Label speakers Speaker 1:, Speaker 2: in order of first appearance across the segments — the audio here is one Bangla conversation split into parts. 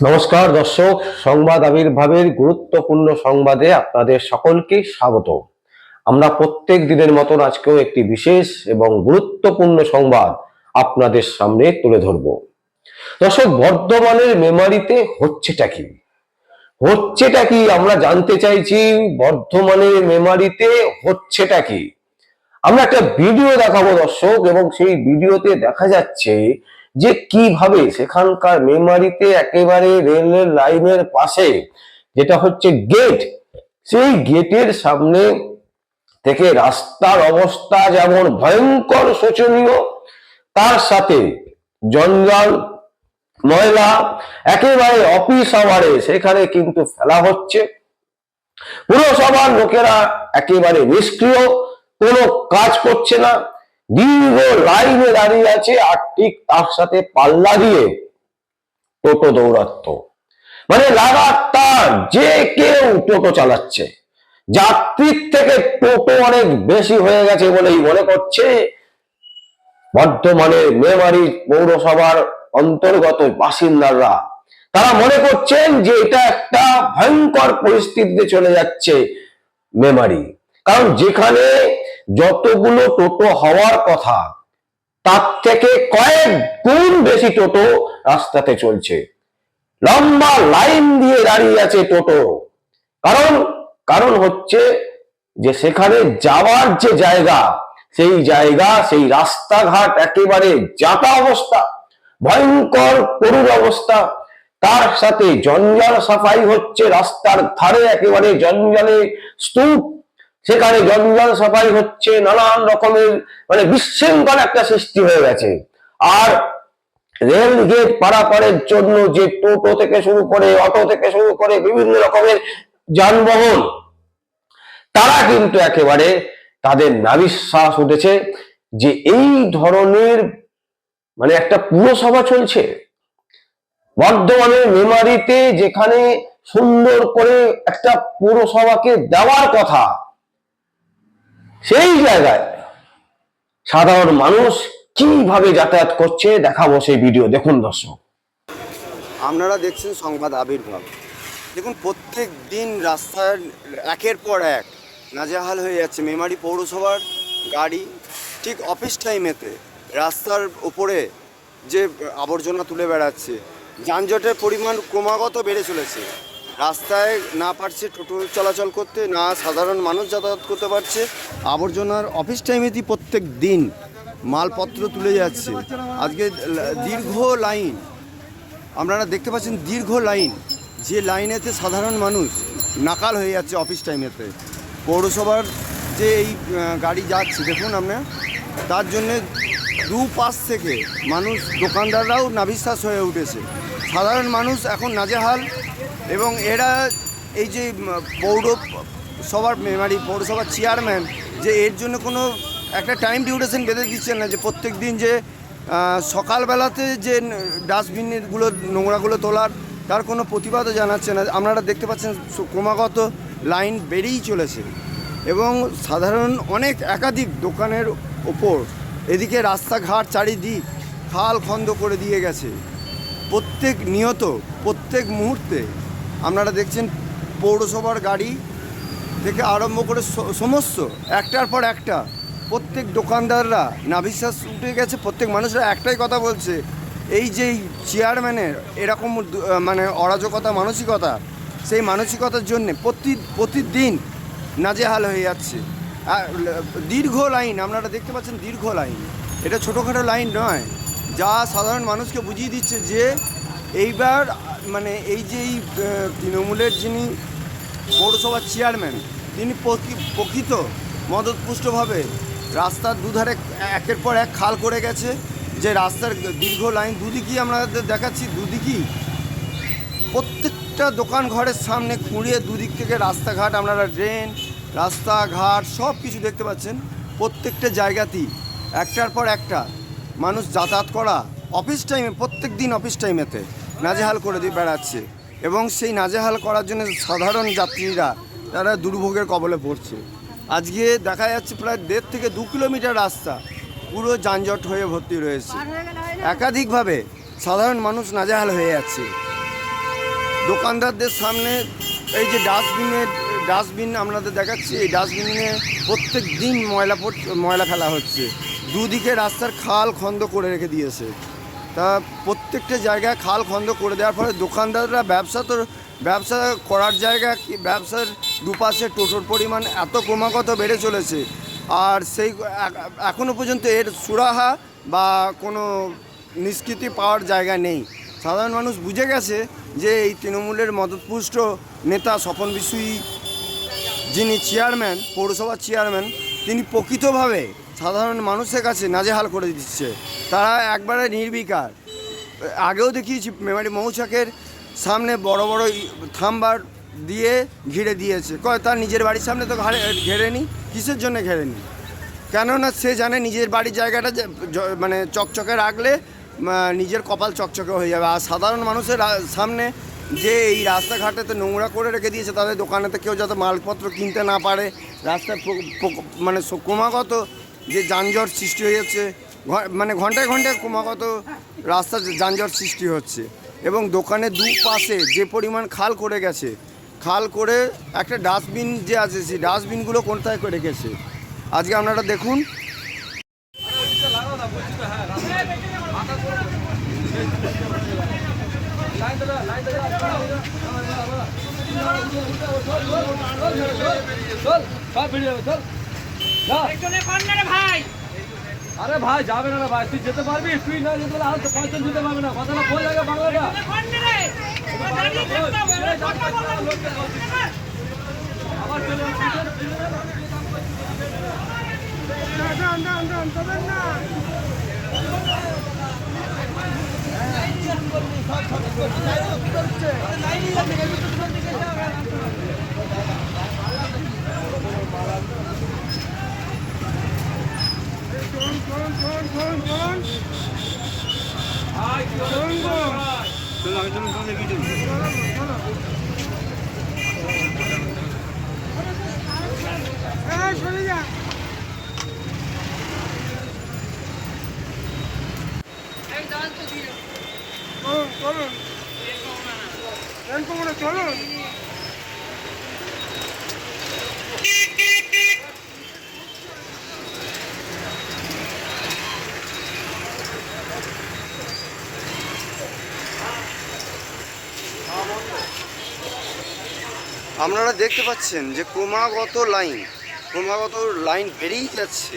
Speaker 1: নমস্কার দর্শক, সংবাদ আবির্ভাবের গুরুত্বপূর্ণ সংবাদে আপনাদের সকলকে স্বাগত। আমরা প্রত্যেক দিনের মতন আজকেও একটি বিশেষ এবং গুরুত্বপূর্ণ সংবাদ আপনাদের সামনে তুলে ধরব। দর্শক, বর্ধমানের মেমারিতে হচ্ছেটা কি আমরা জানতে চাইছি। বর্ধমানের মেমারিতে হচ্ছেটা কি আমরা একটা ভিডিও দেখাবো দর্শক, এবং সেই ভিডিওতে দেখা যাচ্ছে যে কিভাবে সেখানকার মেমারিতে একেবারে রেলের লাইনের পাশে যেটা হচ্ছে গেট, সেই গেটের সামনে থেকে রাস্তার অবস্থা যেমন ভয়ঙ্কর শোচনীয়, তার সাথে জঞ্জাল, ময়লা একেবারে অফিস আওয়ারে সেখানে কিন্তু ফেলা হচ্ছে। পুরসভার লোকেরা একেবারে নিষ্ক্রিয়, কোনো কাজ করছে না, দীর্ঘ লাইনে দাঁড়িয়ে আছে, আর ঠিক তার সাথে পাল্লা দিয়ে টোটো দৌড়াত্ম, মানে লাগাতার যে কেউ টোটো চালাচ্ছে। যাত্রীর থেকে টোটো অনেক বেশি হয়ে গেছে বলেই মনে করছে বর্ধমানের মেমারি পৌরসভার অন্তর্গত বাসিন্দারা। তারা মনে করছেন যে এটা একটা ভয়ঙ্কর পরিস্থিতিতে চলে যাচ্ছে মেমারি, কারণ যেখানে যতগুলো টোটো হওয়ার কথা তার থেকে কয়েক গুণ বেশি টোটো রাস্তাতে চলছে। লম্বা লাইন দিয়ে দাঁড়িয়ে আছে টোটো। কারণ হচ্ছে যে সেখানে যাওয়ার যে জায়গা, সেই রাস্তাঘাট একেবারে যাতা অবস্থা, ভয়ঙ্কর করুণ অবস্থা। তার সাথে জঞ্জাল সাফাই হচ্ছে রাস্তার ধারে, একেবারে জঞ্জালে স্তূপ, সেখানে জঞ্জাল সাফাই হচ্ছে, নানান রকমের মানে বিশৃঙ্খল একটা সৃষ্টি হয়ে গেছে। আর রেল গেট পারাপারের জন্য যে টোটো থেকে শুরু করে, অটো থেকে শুরু করে বিভিন্ন রকমের যানবাহন, তারা কিন্তু একেবারে তাদের নাভিশ্বাস উঠেছে যে এই ধরনের মানে একটা পুরসভা চলছে বর্ধমানের মেমারিতে, যেখানে সুন্দর করে একটা পুরসভাকে দেওয়ার কথা, সেই জায়গায় সাধারণ মানুষ কিভাবে যাতায়াত করছে দেখাবো সেই ভিডিও। দেখুন দর্শক,
Speaker 2: আপনারা দেখছেন সংবাদ আবির্ভাব। দেখুন, প্রত্যেক দিন রাস্তার একের পর এক নাজেহাল হয়ে যাচ্ছে মেমারি পৌরসভার গাড়ি। ঠিক অফিস টাইমেতে রাস্তার ওপরে যে আবর্জনা তুলে বেড়াচ্ছে, যানজটের পরিমাণ ক্রমাগত বেড়ে চলেছে। রাস্তায় না পারছে টোটো চলাচল করতে, না সাধারণ মানুষ যাতায়াত করতে পারছে। আবর্জনার অফিস টাইমেতেই প্রত্যেক দিন মালপত্র তুলে যাচ্ছে। আজকে দীর্ঘ লাইন আপনারা দেখতে পাচ্ছেন, দীর্ঘ লাইন, যে লাইনেতে সাধারণ মানুষ নাকাল হয়ে যাচ্ছে অফিস টাইমেতে। পৌরসভার যে এই গাড়ি যাচ্ছে দেখুন আপনার, তার জন্যে দুপাশ থেকে মানুষ, দোকানদাররাও নাভিশ্বাস হয়ে উঠেছে। সাধারণ মানুষ এখন নাজেহাল। এবং এরা এই যে পৌরসভার মেমারি পৌরসভার চেয়ারম্যান, যে এর জন্য কোনো একটা টাইম ডিউরেশন বেঁধে দিচ্ছেন না, যে প্রত্যেক দিন যে সকালবেলাতে যে ডাস্টবিনগুলো, নোংরাগুলো তোলার, তার কোনো প্রতিবাদও জানাচ্ছে না। আপনারা দেখতে পাচ্ছেন ক্রমাগত লাইন বেড়েই চলেছে, এবং সাধারণ একাধিক দোকানের ওপর এদিকে রাস্তাঘাট চারিদিক খাল খন্দ করে দিয়ে গেছে। প্রত্যেক মুহূর্তে আপনারা দেখছেন পৌরসভার গাড়ি থেকে আরম্ভ করে সমস্ত একটার পর একটা প্রত্যেক দোকানদাররা নাভিশ্বাস উঠে গেছে। প্রত্যেক মানুষরা একটাই কথা বলছে, এই যে চেয়ারম্যানের এরকম মানে অরাজকতা মানসিকতা, সেই মানসিকতার জন্যে প্রতিদিন নাজেহাল হয়ে যাচ্ছে। দীর্ঘ লাইন আপনারা দেখতে পাচ্ছেন, দীর্ঘ লাইন, এটা ছোটোখাটো লাইন নয়, যা সাধারণ মানুষকে বুঝিয়ে দিচ্ছে যে এইবার মানে এই যে তৃণমূলের যিনি পৌরসভার চেয়ারম্যান, তিনি প্রকৃত মদতপুষ্টভাবে রাস্তার দুধারে একের পর এক খাল করে গেছে। যে রাস্তার দীর্ঘ লাইন, দুদিকই আমাদের দেখাচ্ছি, দুদিকই প্রত্যেকটা দোকান ঘরের সামনে খুঁড়িয়ে দুদিক থেকে রাস্তাঘাট, আপনারা ড্রেন, রাস্তাঘাট সব কিছু দেখতে পাচ্ছেন। প্রত্যেকটা জায়গাতেই একটার পর একটা মানুষ যাতায়াত করা অফিস টাইমে, প্রত্যেক দিন অফিস টাইমেতে নাজেহাল করে দিয়ে বেড়াচ্ছে। এবং সেই নাজেহাল করার জন্য সাধারণ যাত্রীরা তারা দুর্ভোগের কবলে পড়ছে। আজকে দেখা যাচ্ছে প্রায় 1.5 থেকে 2 কিলোমিটার রাস্তা পুরো যানজট হয়ে ভর্তি রয়েছে। একাধিকভাবে সাধারণ মানুষ নাজেহাল হয়ে যাচ্ছে। দোকানদারদের সামনে এই যে ডাস্টবিন আপনাদের দেখাচ্ছি, এই ডাস্টবিনে প্রত্যেক দিন ময়লা ফেলা হচ্ছে। দুদিকে রাস্তার খাল খন্দ করে রেখে দিয়েছে। তা প্রত্যেকটা জায়গায় খাল খন্দ করে দেওয়ার ফলে দোকানদাররা ব্যবসা করার জায়গা কি, ব্যবসার দুপাশে টোটোর পরিমাণ এত ক্রমাগত বেড়ে চলেছে, আর সেই এখনও পর্যন্ত এর সুরাহা বা কোনো নিষ্কৃতি পাওয়ার জায়গা নেই। সাধারণ মানুষ বুঝে গেছে যে এই তৃণমূলের মদতপুষ্ট নেতা স্বপন বিশুই, যিনি চেয়ারম্যান, পৌরসভার চেয়ারম্যান, তিনি প্রকৃতভাবে সাধারণ মানুষের কাছে নাজেহাল করে দিচ্ছে। তারা একবারে নির্বিকার। আগেও দেখিয়েছি মেমারি মৌচাকের সামনে বড় বড় থাম্বার দিয়ে ঘিরে দিয়েছে। তার নিজের বাড়ির সামনে তো ঘেরেনি, কিসের জন্য ঘেরেনি? কেননা সে জানে নিজের বাড়ির জায়গাটা মানে চকচকে রাখলে নিজের কপাল চকচকে হয়ে যাবে। আর সাধারণ মানুষের সামনে যে এই রাস্তাঘাটেতে নোংরা করে রেখে দিয়েছে, তাদের দোকানেতে কেউ যাতে মালপত্র কিনতে না পারে, রাস্তায় মানে ক্রমাগত যে যানজট সৃষ্টি হয়েছে, মানে ঘন্টায় ঘন্টায় ক্রমাগত রাস্তা যানজট সৃষ্টি হচ্ছে। এবং দোকানের দুপাশে যে পরিমাণ খাল করে গেছে, খাল করে একটা ডাস্টবিন যে আছে, সেই ডাস্টবিনগুলো কোথায় করে রেখেছে আজকে আপনারা দেখুন।
Speaker 3: আরে ভাই যাবে না ভাই, তুই যেতে পারবি? তুই না যেতে পারলে আর তো পাঁচজন যেতে পারবে না। কথা না বল লাগে বাংলাটা। আবার চলে
Speaker 4: চলুন।
Speaker 2: আপনারা দেখতে পাচ্ছেন যে ক্রমাগত লাইন বেরিয়ে যাচ্ছে।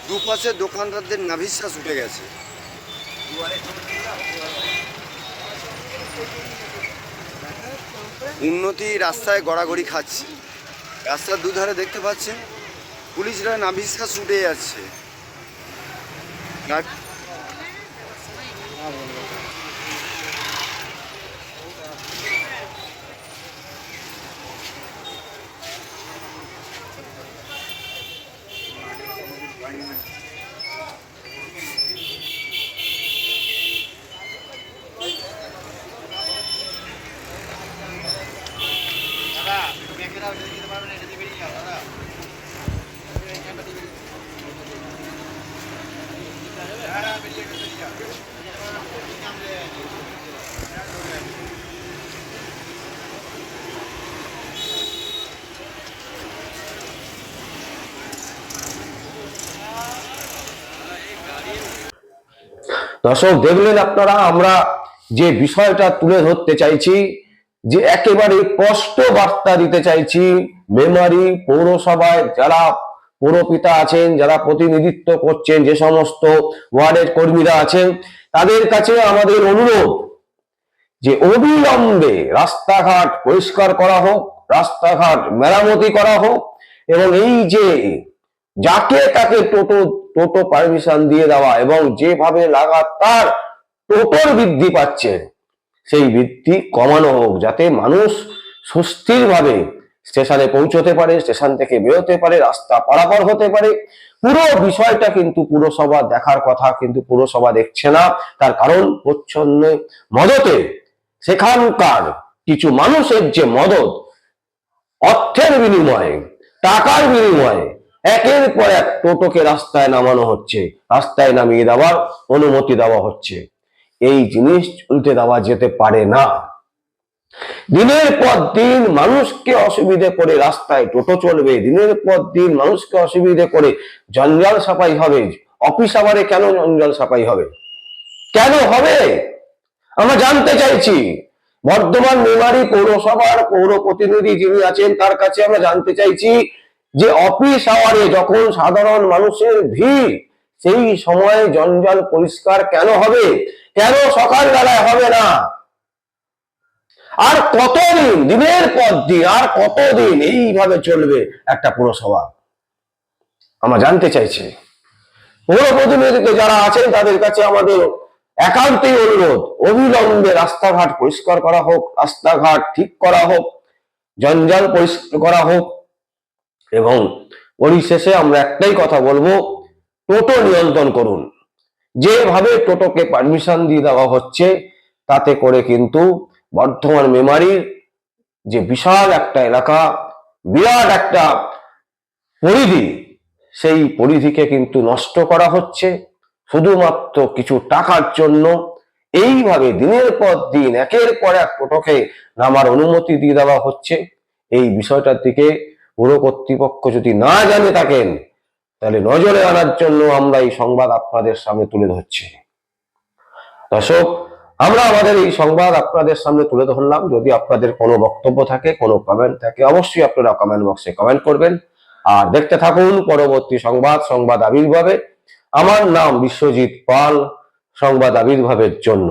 Speaker 2: দুপাশে দোকানদারদের নাভিশ্বাস উঠে গেছে। উন্নতি রাস্তায় গড়াগড়ি খাচ্ছে। রাস্তার দুধারে দেখতে পাচ্ছেন পুলিশরা নাভিশ্বাস উঠে যাচ্ছে।
Speaker 1: দর্শক দেখলেন আপনারা, আমরা যে বিষয়টা তুলে ধরতে চাইছি, যে একেবারে স্পষ্ট বার্তা দিতে চাইছি মেমারি পৌরসভায় যারা পৌরপিতা আছেন, যারা প্রতিনিধিত্ব করছেন, যে সমস্ত ওয়ার্ডের কর্মীরা আছেন, তাদের কাছে আমাদের অনুরোধ যে অবিলম্বে রাস্তাঘাট পরিষ্কার করা হোক, রাস্তাঘাট মেরামতি করা হোক, এবং এই যে যাকে তাকে টোটো পারমিশন দিয়ে দেওয়া এবং যেভাবে লাগাতার টোটোর বৃদ্ধি পাচ্ছে, সেই বৃদ্ধি কমানো হোক, যাতে মানুষ সুস্থির ভাবে স্টেশনে পৌঁছতে পারে, স্টেশন থেকে বেরোতে পারে, রাস্তা পারাপার হতে পারে। পুরো বিষয়টা কিন্তু পুরসভা দেখার কথা, কিন্তু পুরসভা দেখছে না। তার কারণ প্রচ্ছন্ন মদতে সেখানকার কিছু মানুষের যে মদত, অর্থের বিনিময়ে, টাকার বিনিময়ে একের পর এক টোটোকে রাস্তায় নামানো হচ্ছে, রাস্তায় নামিয়ে দেওয়ার অনুমতি দেওয়া হচ্ছে। এই জিনিস চলতে দেওয়া যেতে পারে না। দিনের পর দিন মানুষকে অসুবিধে করে রাস্তায় টোটো চলবে, দিনের পর দিন মানুষকে অসুবিধে করে জঞ্জাল সাফাই হবে। অফিস আওয়ারে কেন জঞ্জাল সাফাই হবে, কেন হবে? আমরা জানতে চাইছি। বর্ধমান মেমারি পৌরসভার পৌর প্রতিনিধি যিনি আছেন তার কাছে আমরা জানতে চাইছি যে অফিস আওয়ারে যখন সাধারণ মানুষের ভিড়, সেই সময়ে জঞ্জাল পরিষ্কার কেন হবে, কেন সকালবেলায় হবে না? আর কতদিন, দিনের পর দিন আর কতদিন এইভাবে চলবে একটা পুরসভা? আমরা জানতে চাইছি। পৌর প্রতিনিধিকে যারা আছেন তাদের কাছে আমাদের একান্তই অনুরোধ, অবিলম্বে রাস্তাঘাট পরিষ্কার করা হোক, রাস্তাঘাট ঠিক করা হোক, জঞ্জাল পরিষ্কার করা হোক। এবং পরিশেষে আমরা একটাই কথা বলবো, টোটো নিয়ন্ত্রণ করুন। যেভাবে টোটোকে পারমিশন দিয়ে দেওয়া হচ্ছে তাতে করে কিন্তু বর্ধমান মেমারির যে বিশাল একটা এলাকা, বিরাট একটা পরিধি, সেই পরিধিকে কিন্তু নষ্ট করা হচ্ছে শুধুমাত্র কিছু টাকার জন্য। এইভাবে দিনের পর দিন একের পর এক টোটোকে নামার অনুমতি দিয়ে দেওয়া হচ্ছে। এই বিষয়টার দিকে পুর কর্তৃপক্ষ যদি না জানে থাকেন তাহলে নজরে আনার জন্য আমরা এই সংবাদ আপনাদের সামনে তুলে ধরছি। দর্শক, আমরা আমাদের এই সংবাদ আপনাদের সামনে তুলে ধরলাম। যদি আপনাদের কোনো বক্তব্য থাকে, কোনো কমেন্ট থাকে, অবশ্যই আপনারা কমেন্ট বক্সে কমেন্ট করবেন। আর দেখতে থাকুন পরবর্তী সংবাদ, সংবাদ আবির্ভাবে। আমার নাম বিশ্বজিৎ পাল, সংবাদ আবির্ভাবের জন্য।